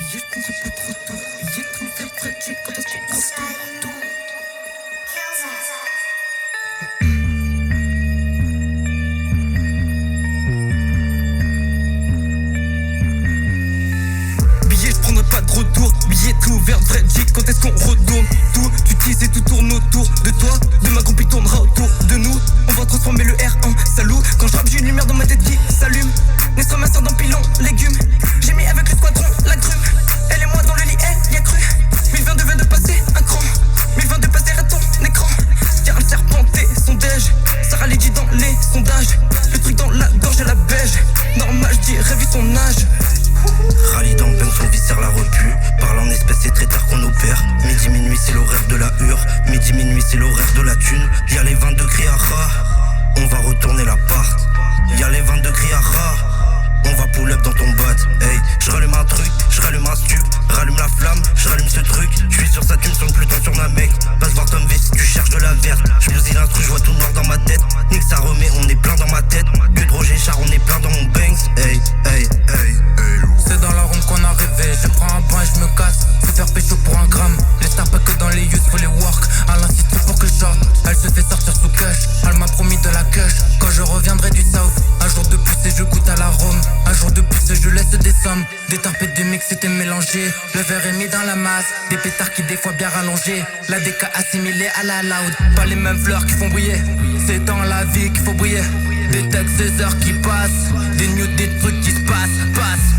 Billet, je prendrai pas trop tôt. Billet, comme faire pratique quand est-ce qu'on retourne. Billet, je prendrai pas de retour. Billetterie ouverte, vrai Jig, quand est-ce qu'on retourne. Tout, tu utilises et tout tourne autour de toi. Demain, compie tournera autour de nous. On va transformer le R en salaud. Quand je rappe, j'ai une lumière dans ma tête qui s'allume. Nestra ma sœur dans pilon, légumes. J'ai mis avec le squadron la grume. Elle et moi dans le lit, elle y a cru. 1022 vient de passer un cran. 1022 passer à ton écran. Car le serpenté, son déj. Sarah Lady dans les sondages. Le truc dans la gorge à la beige. Normal, je dirais vu son âge. Rallye dans le bang, son viscère la repu. Parle en espèces, c'est très tard qu'on opère. Midi, minuit, c'est l'horaire de la hure. Midi, minuit, c'est l'horaire de la thune. Y'a les 20 degrés à ras, on va retourner l'appart. Y'a les 20 degrés à ras, on va pull up dans ton bot. Hey, je rallume un truc, je rallume un stup. Rallume la flamme, je rallume ce truc. Je suis sur ça, tu me sonnes plus tant sur ma mec. Passe voir Tom V si tu cherches de la verte. Je bousille l'instru, je vois tout noir dans ma tête. Nick ça remet, on est plein dans ma tête. Que de Roger Char, on est plein dans mon banks. Hey, hey, hey, hey. C'est dans la ronde qu'on a rêvé. Je prends un bain et je me casse. Se faire pécho pour un gramme. Les stars pas que dans les youths, faut les work. Elle insiste pour que je sorte. Elle se fait sortir sous cash. Elle m'a promis de la cash. Quand je reviendrai du south, un jour de plus et je goûte à l'arôme. Un jour de plus et je laisse des sommes. Des tarpettes de mix c'était mélangé. Le verre est mis dans la masse. Des pétards qui des fois bien rallongés. La DK assimilée à la loud. Pas les mêmes fleurs qui font briller. C'est dans la vie qu'il faut briller. Des textes, des heures qui passent. Des news, des trucs qui se passent.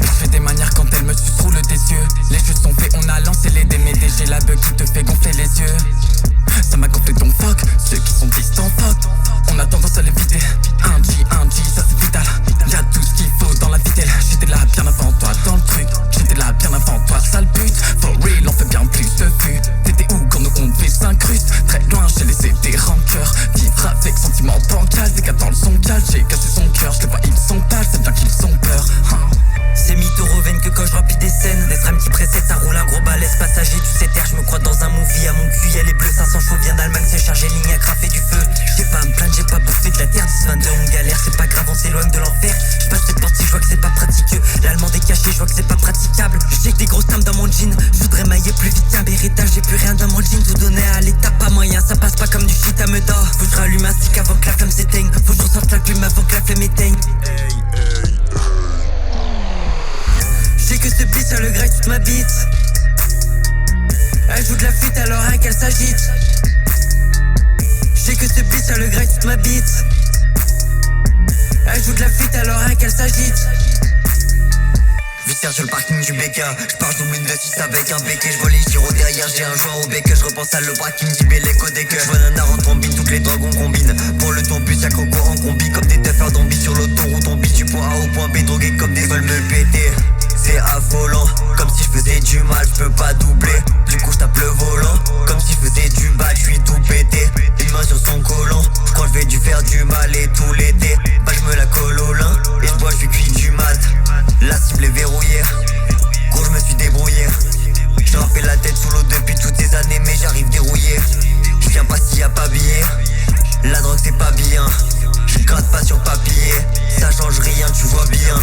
Je fais des manières quand elle me suce, roule des yeux. Les jeux sont faits, on a lancé les DMD. J'ai la bug qui te fait gonfler les yeux. Ça m'a gonflé ton fuck. Ceux qui sont distants fuck. On a tendance à l'éviter. Un G, ça c'est vital. Y'a tout ce qu'il faut dans la vitelle. J'étais là bien avant toi dans le truc. J'étais là bien avant toi, sale pute. For real, on fait bien plus de vues. T'étais où quand nous on devait s'incruste? Très loin, j'ai laissé des rancœurs. Vivre avec sentiment bancal. C'est qu'attends le son cal, j'ai cassé son cœur. Je le vois, ils sont pâles, c'est bien qu'ils ont peur. Ces mythos reviennent que quand je rapide des scènes. Des rames qui précèdent, ça roule un gros balèze. Passager du 7R, je me crois dans un movie. À mon cul, y'a les bleus, 500 chevaux vient d'Allemagne. C'est chargé, ligne à crafer du feu. J'ai pas à me plaindre, j'ai pas bouffé de la terre. 10-22, on galère, c'est pas grave, on s'éloigne de l'enfer. Je passe cette porte, je vois que c'est pas pratique. L'allemand est caché, je vois que c'est pas praticable. J'ai que des grosses tames dans mon jean. Je voudrais mailler plus vite qu'un Beretta. J'ai plus rien dans mon jean, tout donner à l'état, pas moyen. Ça passe pas comme du shit à me dort. Faut que je rallume un stick avant que la flamme s'éteigne. Faut que je ressorte la plume avant que la flemme éteigne. J'ai que ce bitch à le grec toute ma bite. Elle joue de la flûte alors rien qu'elle s'agite. J'ai que ce bitch à le grec toute ma bite. Elle joue de la flûte alors rien qu'elle s'agite. Viscère sur le parking du BK. J'pars zoom une de 6 avec un béquet. J'vois les gyros derrière, j'ai un joint au bec. J'repense à le bras qui me dit bel écho dès que j'vois nana en trombine, toutes les drogues on combine. Pour le tourbus y'a qu'au courant combi. Comme des tuffers d'ambi sur l'autoroute. On bise du point A au point B, drogués comme des veulent me péter. C'est affolant, comme si je faisais du mal, je peux pas doubler. Du coup je tape le volant, comme si je faisais du bal, je suis tout pété. Une main sur son collant, je crois que je vais dû faire du mal et tout l'été. Bah je me la colle au lin, et je bois, je suis cuit du mat. La cible est verrouillée, gros je me suis débrouillé. Je leur fais la tête sous l'eau depuis toutes ces années mais j'arrive dérouillé. Je viens pas s'il y a pas billet, la drogue c'est pas bien. Je gratte pas sur papier, ça change rien tu vois bien.